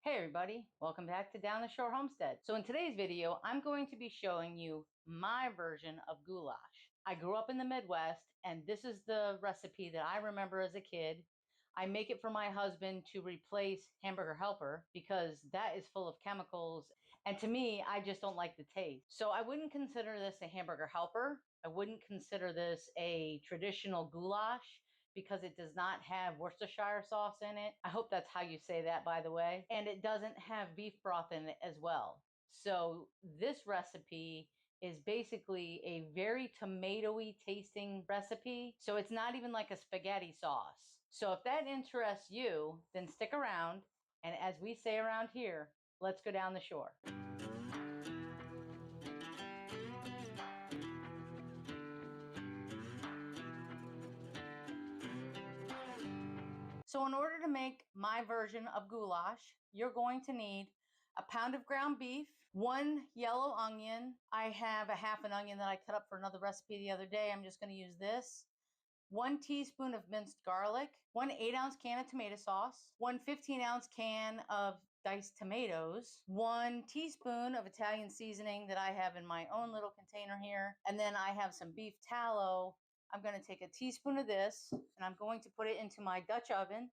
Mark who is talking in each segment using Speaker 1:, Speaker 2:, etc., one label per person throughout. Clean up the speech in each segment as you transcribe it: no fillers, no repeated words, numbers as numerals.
Speaker 1: Hey everybody, welcome back to Down the Shore Homestead. So in today's video, I'm going to be showing you my version of goulash. I grew up in the Midwest and this is the recipe that I remember as a kid. I make it for my husband to replace Hamburger Helper because that is full of chemicals. And to me, I just don't like the taste. So I wouldn't consider this a Hamburger Helper. I wouldn't consider this a traditional goulash, because it does not have Worcestershire sauce in it. I hope that's how you say that, by the way. And it doesn't have beef broth in it as well. So this recipe is basically a very tomatoey tasting recipe. So it's not even like a spaghetti sauce. So if that interests you, then stick around. And as we say around here, let's go down the shore. So in order to make my version of goulash, you're going to need a pound of ground beef, 1 yellow onion. I have a half an onion that I cut up for another recipe the other day. I'm just going to use this. 1 teaspoon of minced garlic, 1 8-ounce can of tomato sauce, 1 15-ounce can of diced tomatoes, 1 teaspoon of Italian seasoning that I have in my own little container here, and then I have some beef tallow. I'm going to take a teaspoon of this and I'm going to put it into my Dutch oven.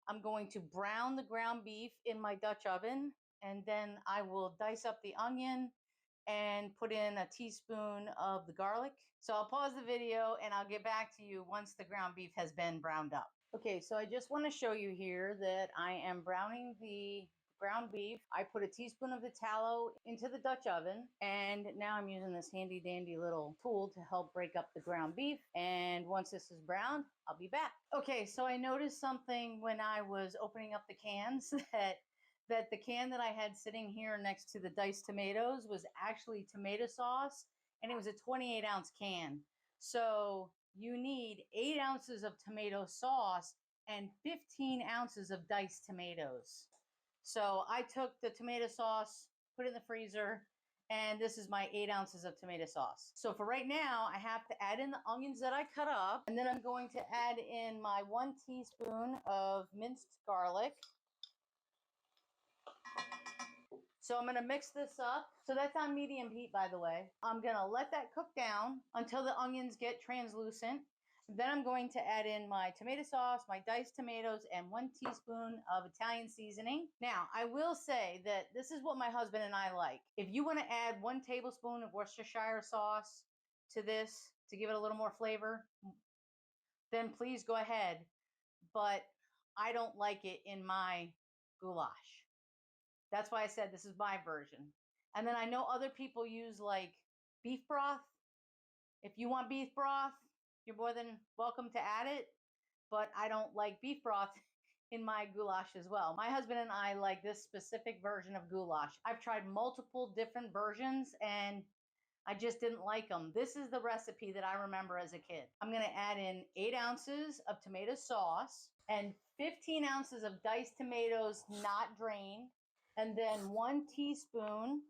Speaker 1: I'm going to brown the ground beef in my Dutch oven, and then I will dice up the onion and put in a teaspoon of the garlic. So I'll pause the video and I'll get back to you once the ground beef has been browned up. Okay, so I just want to show you here that I am browning the ground beef. I put a teaspoon of the tallow into the Dutch oven, and now I'm using this handy dandy little tool to help break up the ground beef. And once this is browned, I'll be back. Okay, so I noticed something when I was opening up the cans that the can that I had sitting here next to the diced tomatoes was actually tomato sauce, and it was a 28-ounce can. So you need 8 ounces of tomato sauce and 15 ounces of diced tomatoes. So I took the tomato sauce, put it in the freezer, and this is my 8 ounces of tomato sauce. So for right now, I have to add in the onions that I cut up, and then I'm going to add in my 1 teaspoon of minced garlic. So I'm going to mix this up. So that's on medium heat, by the way. I'm going to let that cook down until the onions get translucent. Then I'm going to add in my tomato sauce, my diced tomatoes, and 1 teaspoon of Italian seasoning. Now, I will say that this is what my husband and I like. If you want to add 1 tablespoon of Worcestershire sauce to this to give it a little more flavor, then please go ahead. But I don't like it in my goulash. That's why I said this is my version. And then I know other people use like beef broth. If you want beef broth, you're more than welcome to add it. But I don't like beef broth in my goulash as well. My husband and I like this specific version of goulash. I've tried multiple different versions and I just didn't like them. This is the recipe that I remember as a kid. I'm going to add in 8 ounces of tomato sauce and 15 ounces of diced tomatoes not drained, and then 1 teaspoon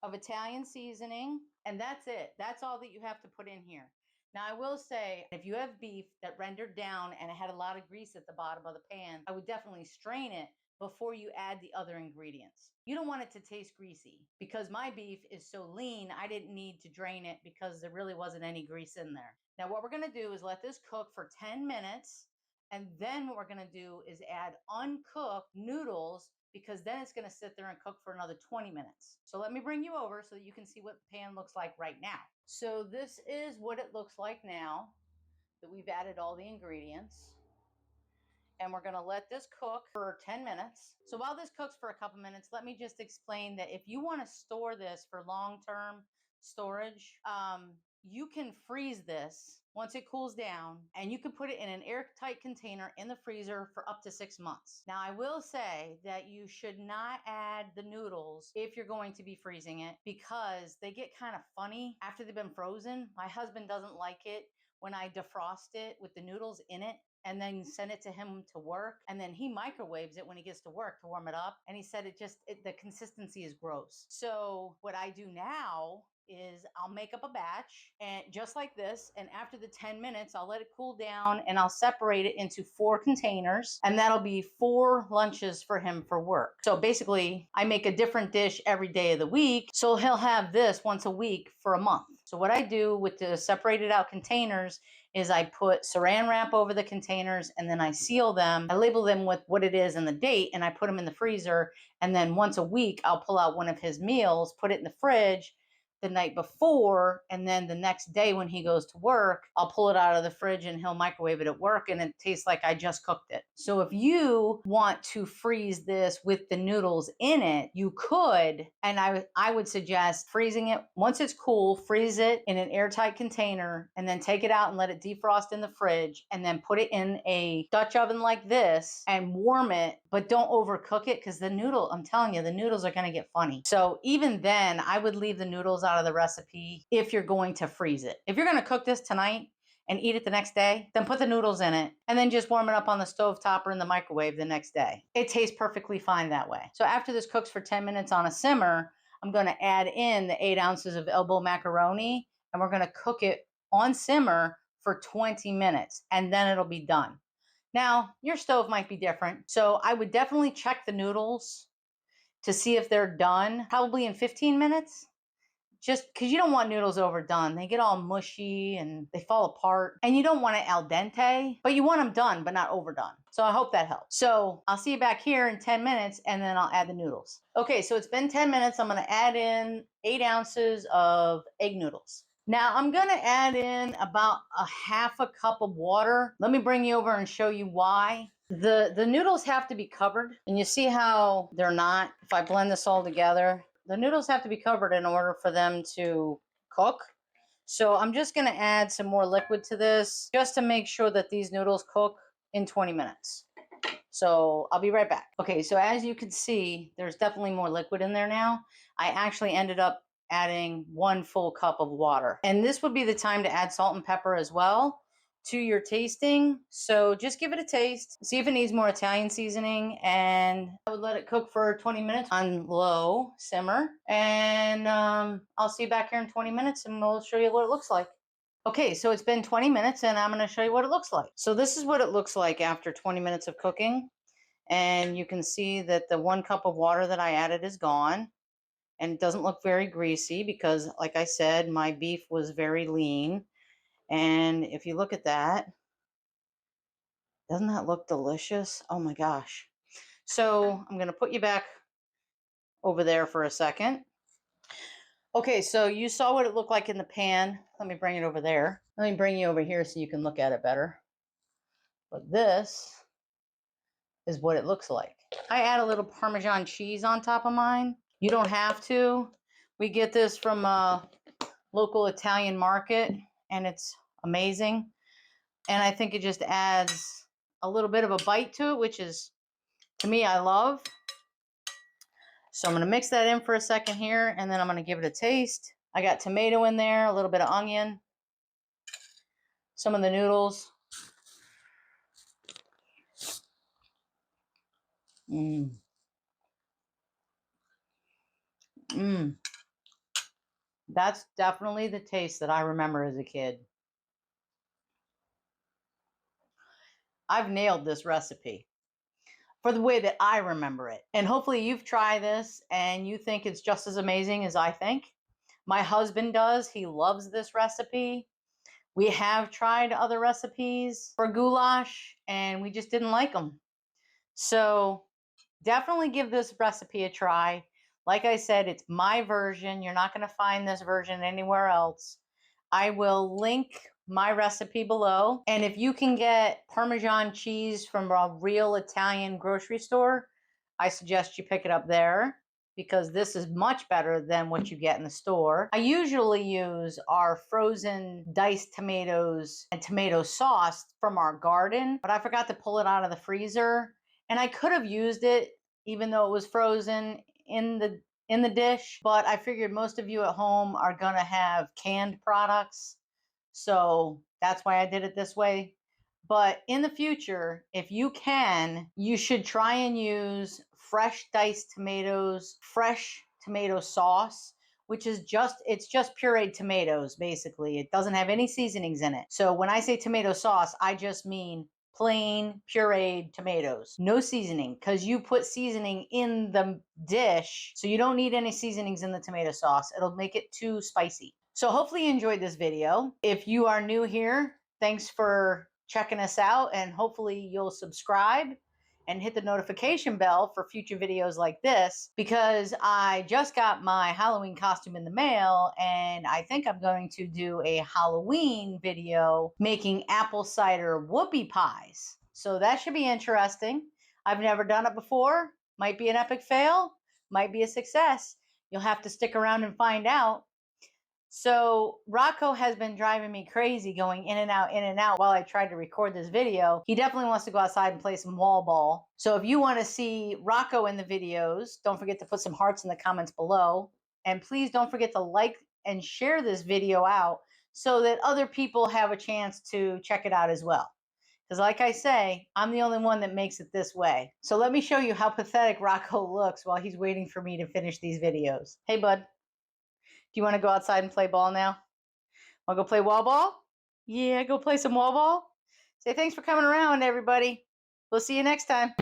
Speaker 1: of Italian seasoning, and that's it. That's all that you have to put in here. Now, I will say, if you have beef that rendered down and it had a lot of grease at the bottom of the pan, I would definitely strain it before you add the other ingredients. You don't want it to taste greasy. Because my beef is so lean, I didn't need to drain it because there really wasn't any grease in there. Now, what we're going to do is let this cook for 10 minutes, and then what we're going to do is add uncooked noodles, because then it's going to sit there and cook for another 20 minutes. So let me bring you over so that you can see what the pan looks like right now. So this is what it looks like now that we've added all the ingredients. And we're going to let this cook for 10 minutes. So while this cooks for a couple minutes, let me just explain that if you want to store this for long-term storage, you can freeze this once it cools down, and you can put it in an airtight container in the freezer for up to 6 months. Now, I will say that you should not add the noodles if you're going to be freezing it, because they get kind of funny after they've been frozen. My husband doesn't like it when I defrost it with the noodles in it and then send it to him to work. And then he microwaves it when he gets to work to warm it up. And he said the consistency is gross. So what I do now is I'll make up a batch and just like this, and after the 10 minutes I'll let it cool down and I'll separate it into 4 containers, and that'll be 4 lunches for him for work. So basically I make a different dish every day of the week, so he'll have this once a week for a month. So what I do with the separated out containers is I put saran wrap over the containers and then I seal them. I label them with what it is and the date, and I put them in the freezer, and then once a week I'll pull out one of his meals, put it in the fridge the night before, and then the next day when he goes to work, I'll pull it out of the fridge and he'll microwave it at work, and it tastes like I just cooked it. So if you want to freeze this with the noodles in it, you could, and I would suggest freezing it. Once it's cool, freeze it in an airtight container and then take it out and let it defrost in the fridge, and then put it in a Dutch oven like this and warm it, but don't overcook it because the noodle, I'm telling you, the noodles are going to get funny. So even then, I would leave the noodles out of the recipe if you're going to freeze it. If you're going to cook this tonight and eat it the next day, then put the noodles in it and then just warm it up on the stovetop or in the microwave the next day. It tastes perfectly fine that way. So after this cooks for 10 minutes on a simmer, I'm going to add in the 8 ounces of elbow macaroni, and we're going to cook it on simmer for 20 minutes, and then it'll be done. Now, your stove might be different, so I would definitely check the noodles to see if they're done, probably in 15 minutes. Just because you don't want noodles overdone. They get all mushy and they fall apart. And you don't want it al dente, but you want them done, but not overdone. So I hope that helps. So I'll see you back here in 10 minutes and then I'll add the noodles. Okay, so it's been 10 minutes. I'm gonna add in 8 ounces of egg noodles. Now I'm gonna add in about a half a cup of water. Let me bring you over and show you why. The noodles have to be covered, and you see how they're not. If I blend this all together, the noodles have to be covered in order for them to cook. So I'm just going to add some more liquid to this just to make sure that these noodles cook in 20 minutes. So I'll be right back. Okay, so as you can see, there's definitely more liquid in there now. I actually ended up adding 1 full cup of water. And this would be the time to add salt and pepper as well to your tasting. So just give it a taste, see if it needs more Italian seasoning, and I would let it cook for 20 minutes on low simmer. And I'll see you back here in 20 minutes and we'll show you what it looks like. Okay, so it's been 20 minutes and I'm going to show you what it looks like. So this is what it looks like after 20 minutes of cooking. And you can see that the 1 cup of water that I added is gone. And it doesn't look very greasy because, like I said, my beef was very lean. And if you look at that, doesn't that look delicious? Oh my gosh. So I'm going to put you back over there for a second. Okay, so you saw what it looked like in the pan. Let me bring it over there. Let me bring you over here so you can look at it better. But this is what it looks like. I add a little Parmesan cheese on top of mine. You don't have to. We get this from a local Italian market and it's amazing. And I think it just adds a little bit of a bite to it, which is, to me, I love. So I'm going to mix that in for a second here, and then I'm going to give it a taste. I got tomato in there, a little bit of onion, some of the noodles. Mmm. Mmm. That's definitely the taste that I remember as a kid. I've nailed this recipe for the way that I remember it. And hopefully you've tried this and you think it's just as amazing as I think. My husband does. He loves this recipe. We have tried other recipes for goulash and we just didn't like them. So definitely give this recipe a try. Like I said, it's my version. You're not going to find this version anywhere else. I will link my recipe below. And if you can get Parmesan cheese from a real Italian grocery store, I suggest you pick it up there because this is much better than what you get in the store. I usually use our frozen diced tomatoes and tomato sauce from our garden, but I forgot to pull it out of the freezer. And I could have used it even though it was frozen in the dish, but I figured most of you at home are gonna have canned products. So that's why I did it this way. But in the future, if you can, you should try and use fresh diced tomatoes, fresh tomato sauce which is it's just pureed tomatoes, basically. It doesn't have any seasonings in it. So when I say tomato sauce, I just mean plain pureed tomatoes, no seasoning, because you put seasoning in the dish, so you don't need any seasonings in the tomato sauce. It'll make it too spicy. So hopefully you enjoyed this video. If you are new here, thanks for checking us out, and hopefully you'll subscribe and hit the notification bell for future videos like this, because I just got my Halloween costume in the mail, and I think I'm going to do a Halloween video making apple cider whoopie pies. So that should be interesting. I've never done it before. Might be an epic fail, might be a success. You'll have to stick around and find out. So Rocco has been driving me crazy, going in and out while I tried to record this video. He definitely wants to go outside and play some wall ball. So if you want to see Rocco in the videos, don't forget to put some hearts in the comments below. And please don't forget to like and share this video out so that other people have a chance to check it out as well. Because like I say, I'm the only one that makes it this way. So let me show you how pathetic Rocco looks while he's waiting for me to finish these videos. Hey, bud. Do you want to go outside and play ball now? Want to go play wall ball? Yeah, go play some wall ball. Say thanks for coming around, everybody. We'll see you next time.